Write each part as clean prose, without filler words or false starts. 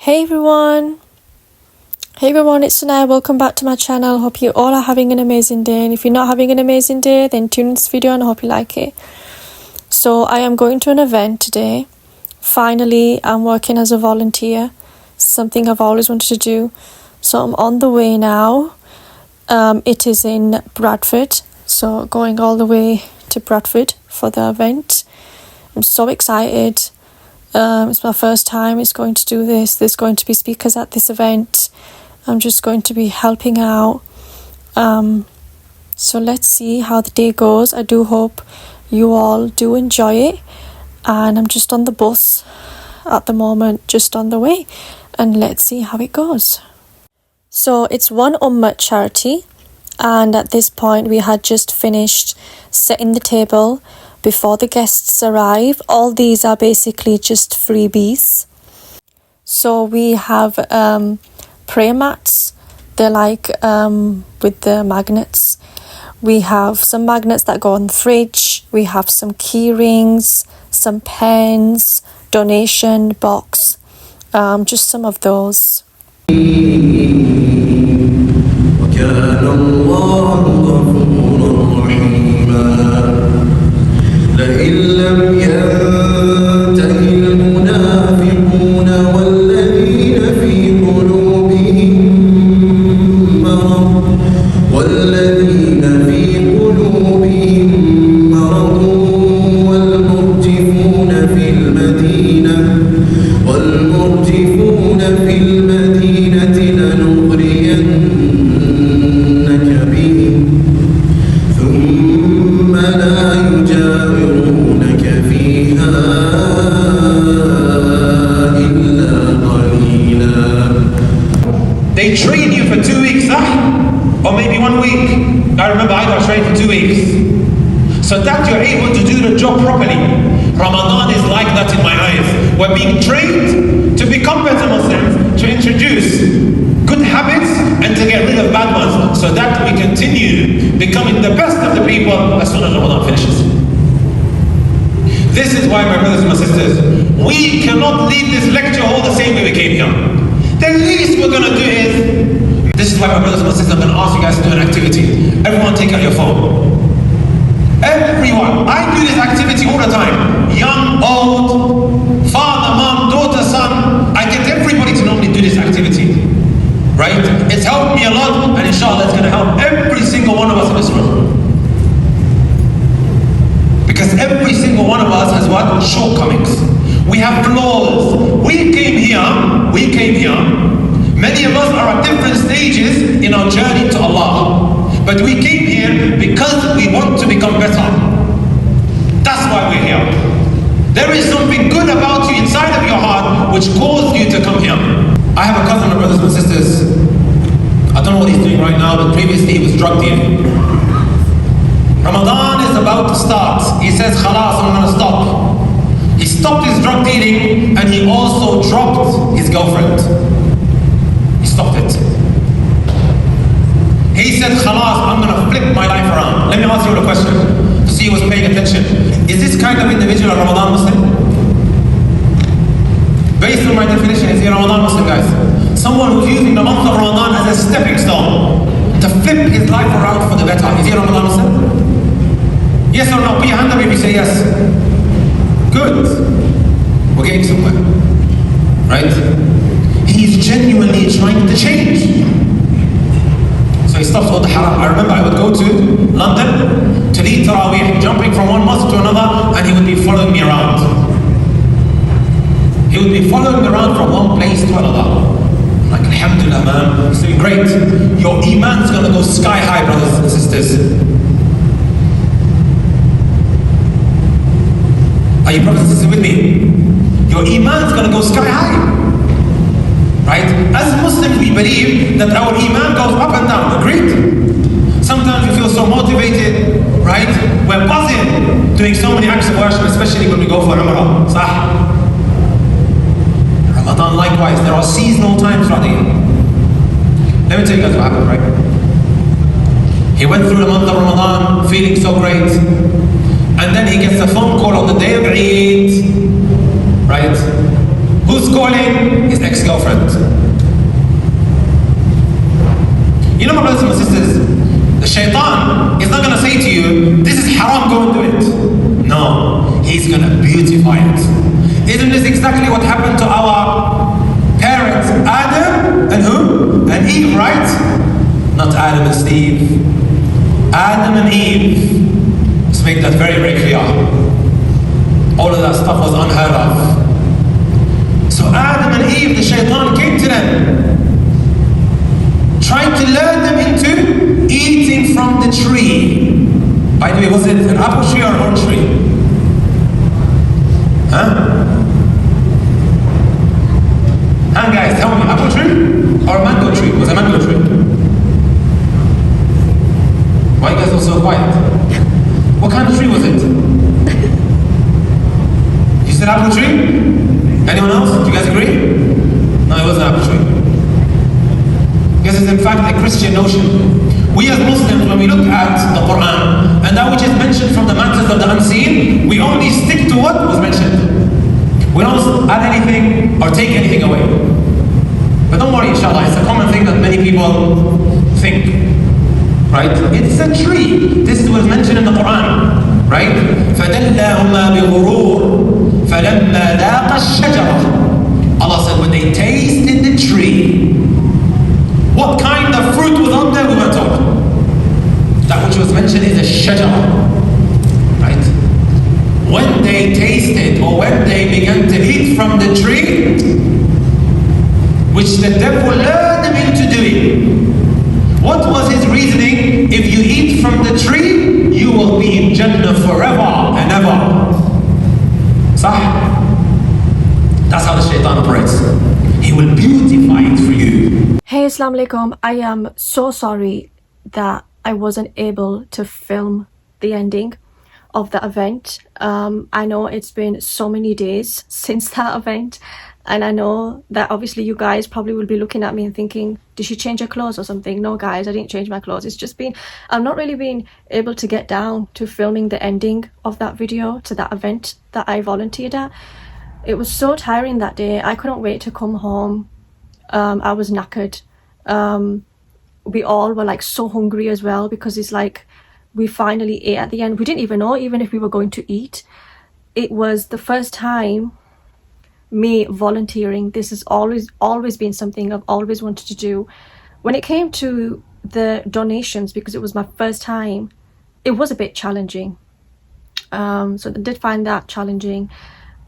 Hey everyone, it's Sanaya. Welcome back to my channel. Hope you all are having an amazing day, and if you're not having an amazing day, then tune in this video and I hope you like it. So I am going to an event today. Finally, I'm working as a volunteer, something I've always wanted to do. So I'm on the way now. It is in Bradford, so going all the way to Bradford for the event. I'm so excited. It's my first time going to do this. There's going to be speakers at this event. I'm just going to be helping out. So let's see how the day goes. I do hope you all do enjoy it. And I'm just on the bus at the moment, just on the way. And let's see how it goes. So it's one Ummah charity. And at this point we had just finished setting the table before the guests arrive. All these are basically just freebies. So we have prayer mats. They're like with the magnets. We have some magnets that go on the fridge. We have some key rings, some pens, donation box, just some of those. لئن لم ينته المنافقون والذين في قلوبهم مرض والمرجفون في المدينة لنغرينك بهم ثم لا يجاورونك فيها إلا قليلا. They train you for 2 weeks, or maybe 1 week. I remember I got trained for 2 weeks. So that you're able to do the job properly. Ramadan is like that in my eyes. We're being trained to become better Muslims, to introduce good habits and to get rid of bad ones, so that we continue becoming the best of the people as soon as Ramadan finishes. This is why, my brothers and my sisters, we cannot leave this lecture hall the same way we came here. The least we're going to do is, this is why, my brothers and my sisters, I'm going to ask you guys to do an activity. Everyone take out your phone. Everyone. I do this activity all the time. Young, old, father, mom, daughter, son. I get everybody to normally do this activity. Right? It's helped me a lot, and inshallah it's going to help every single one of us in this room. Because every single one of us has what? Shortcomings. We have flaws. We came here. Many of us are at different stages in our journey to Allah. But we came here because we want to become better. That's why we're here. There is something good about you inside of your heart which caused you to come here. I have a cousin, my brothers and sisters. I don't know what he's doing right now, but previously he was drug dealing. Ramadan is about to start. He says, khalas, I'm going to stop. He stopped his drug dealing and he also dropped his girlfriend. He stopped it. He said, khalas, I'm going to flip my life around. Let me ask you a question to see who was paying attention. Is this kind of individual a Ramadan Muslim? Based on my definition, is he a Ramadan Muslim, guys? Someone who's using the month of Ramadan as a stepping stone to flip his life around for the better. Is he a Ramadan Muslim? Yes or no? Put your hand up if you say yes. Good. We're getting somewhere. Right? He's genuinely trying to change. So he stops all the haram. I remember I would go to London to lead Taraweeh, jumping from one mosque to another, and he would be following me around. He would be following me around from one place to another. I'm like, alhamdulillah, man, he's doing great. Your iman's gonna go sky high, brothers and sisters. Are you brothers and sisters with me? Your iman's gonna go sky high. Right? As Muslims, we believe that our iman goes up and down. Agreed? Sometimes we feel so motivated, right? We're buzzing, doing so many acts of worship, especially when we go for Umrah. Sah. Ramadan likewise, there are seasonal times throughout the year. Let me tell you guys what happened, right? He went through the month of Ramadan feeling so great, and then he gets a phone call on the day of Eid, right? Who's calling? His ex-girlfriend. You know, my brothers and my sisters, the shaitan is not going to say to you, this is haram, go and do it. No, he's going to beautify it. Isn't this exactly what happened to our parents, Adam and who? And Eve, right? Not Adam and Steve. Adam and Eve. Let's make that very, very clear. All of that stuff was unheard of. So Adam and Eve, the shaitan came to them, trying to lure them into eating from the tree. By the way, was it an apple tree or an orange tree? Huh? And guys, tell me, apple tree or a mango tree? Was it a mango tree? Why you guys are so quiet? What kind of tree was it? You said apple tree? Anyone else? Do you guys agree? No, it wasn't apple tree. This is in fact a Christian notion. We as Muslims, when we look at the Quran and that which is mentioned from the matters of the unseen, we only stick to what was mentioned. We don't add anything or take anything away. But don't worry, inshallah, it's a common thing that many people think. Right? It's a tree. This is what is mentioned in the Quran. Right? فَدَلَّهُمَا بِغُرُورٍ فَلَمَّا ذَاقَ الشَّجَرَةَ. Allah said when they tasted the tree, what kind of fruit was on there? We weren't told. That which was mentioned is a shajara. Right? When they tasted or when they began to eat from the tree, which the devil lured them into doing, what was his reasoning? If you eat from the tree, you will be in Jannah forever and ever. Sah? That's how the shaitan operates. He will beautify it for you. Hey, Assalamu alaikum. I am so sorry that I wasn't able to film the ending of the event. I know it's been so many days since that event, and I know that obviously you guys probably will be looking at me and thinking, did she change her clothes or something? No guys, I didn't change my clothes. It's just been, I've not really been able to get down to filming the ending of that video to that event that I volunteered at. It was so tiring that day. I couldn't wait to come home. I was knackered. We all were like so hungry as well, because it's like we finally ate at the end. We didn't even know even if we were going to eat. It was the first time me volunteering. This has always been something I've always wanted to do. When it came to the donations, because it was my first time, it was a bit challenging. So I did find that challenging.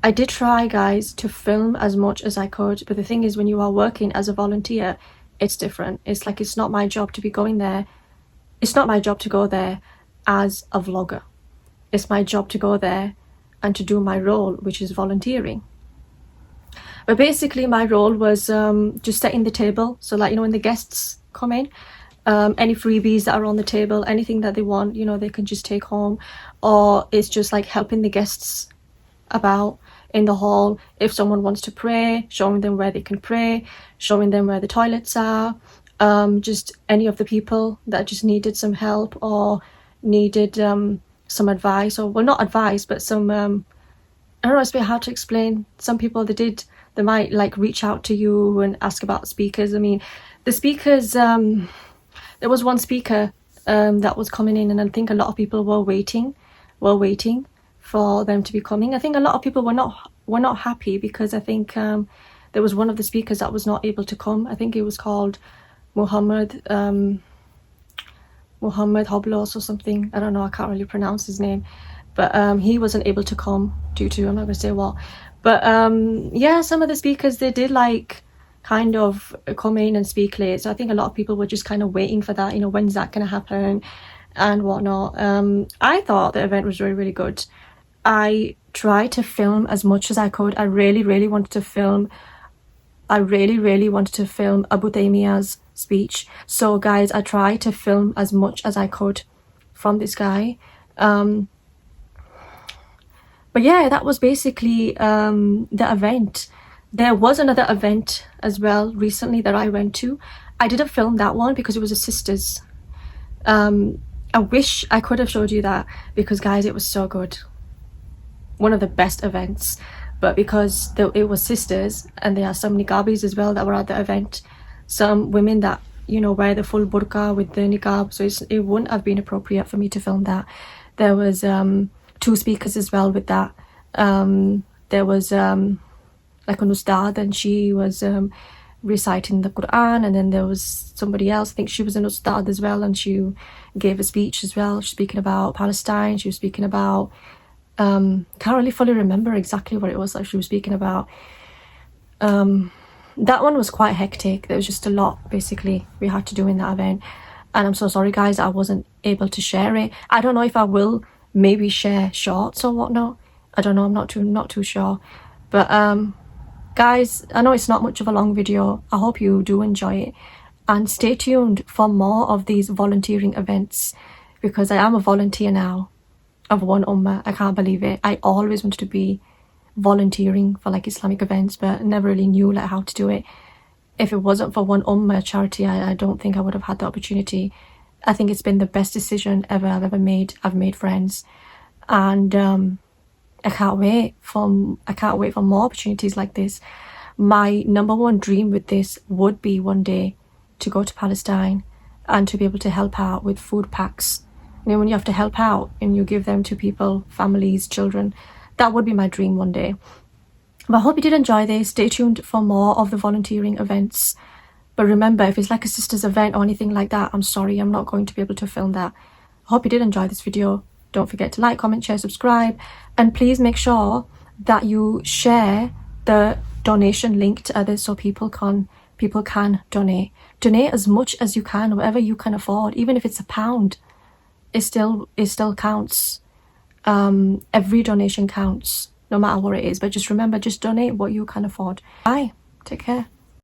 I did try, guys, to film as much as I could, but the thing is, when you are working as a volunteer, it's different. It's like, it's not my job to be going there. It's not my job to go there as a vlogger. It's my job to go there and to do my role, which is volunteering. But basically my role was just setting the table. So like, you know, when the guests come in, any freebies that are on the table, anything that they want, you know, they can just take home. Or it's just like helping the guests about in the hall. If someone wants to pray, showing them where they can pray, showing them where the toilets are. Just any of the people that just needed some help or needed some advice, or well, not advice, but some I don't know, it's a bit hard to explain. Some people, they might like reach out to you and ask about speakers. I mean, the speakers, there was one speaker that was coming in, and I think a lot of people were waiting for them to be coming. I think a lot of people were not happy, because I think there was one of the speakers that was not able to come. I think it was called Muhammad Hoblos or something. I don't know, I can't really pronounce his name, but he wasn't able to come due to, I'm not gonna say what, but yeah, some of the speakers, they did like kind of come in and speak late. So I think a lot of people were just kind of waiting for that, you know, when's that gonna happen and whatnot. I thought the event was really, really good. I tried to film as much as I could. I really wanted to film Abu Taymiyyah's speech. So guys, I tried to film as much as I could from this guy. But yeah, that was basically the event. There was another event as well recently that I went to. I didn't film that one because it was a sister's. I wish I could have showed you that, because guys, it was so good. One of the best events. But because it was sisters, and there are some niqabis as well that were at the event, some women that you know, wear the full burqa with the niqab, so it wouldn't have been appropriate for me to film that. There was 2 speakers as well with that. There was like an ustad, and she was reciting the Quran, and then there was somebody else, I think she was an ustad as well, and she gave a speech as well. She was speaking about Palestine, she was speaking about can't really fully remember exactly what it was that she was speaking about. That one was quite hectic. There was just a lot basically we had to do in that event, and I'm so sorry guys I wasn't able to share it. I don't know if I will maybe share shorts or whatnot. I don't know, I'm not too sure. But guys, I know it's not much of a long video. I hope you do enjoy it, and stay tuned for more of these volunteering events, because I am a volunteer now of One Ummah. I can't believe it. I always wanted to be volunteering for like Islamic events, but never really knew like how to do it. If it wasn't for One Ummah charity, I don't think I would have had the opportunity. I think it's been the best decision I've ever made. I've made friends, and I can't wait for more opportunities like this. My number one dream with this would be one day to go to Palestine and to be able to help out with food packs. You know, when you have to help out and you give them to people, families, children, that would be my dream one day. But I hope you did enjoy this. Stay tuned for more of the volunteering events. But remember, if it's like a sister's event or anything like that, I'm sorry, I'm not going to be able to film that. I hope you did enjoy this video. Don't forget to like, comment, share, subscribe, and please make sure that you share the donation link to others so people can donate. Donate as much as you can, whatever you can afford, even if it's £1. It still counts. Every donation counts, no matter what it is. But just remember, just donate what you can afford. Bye. Take care.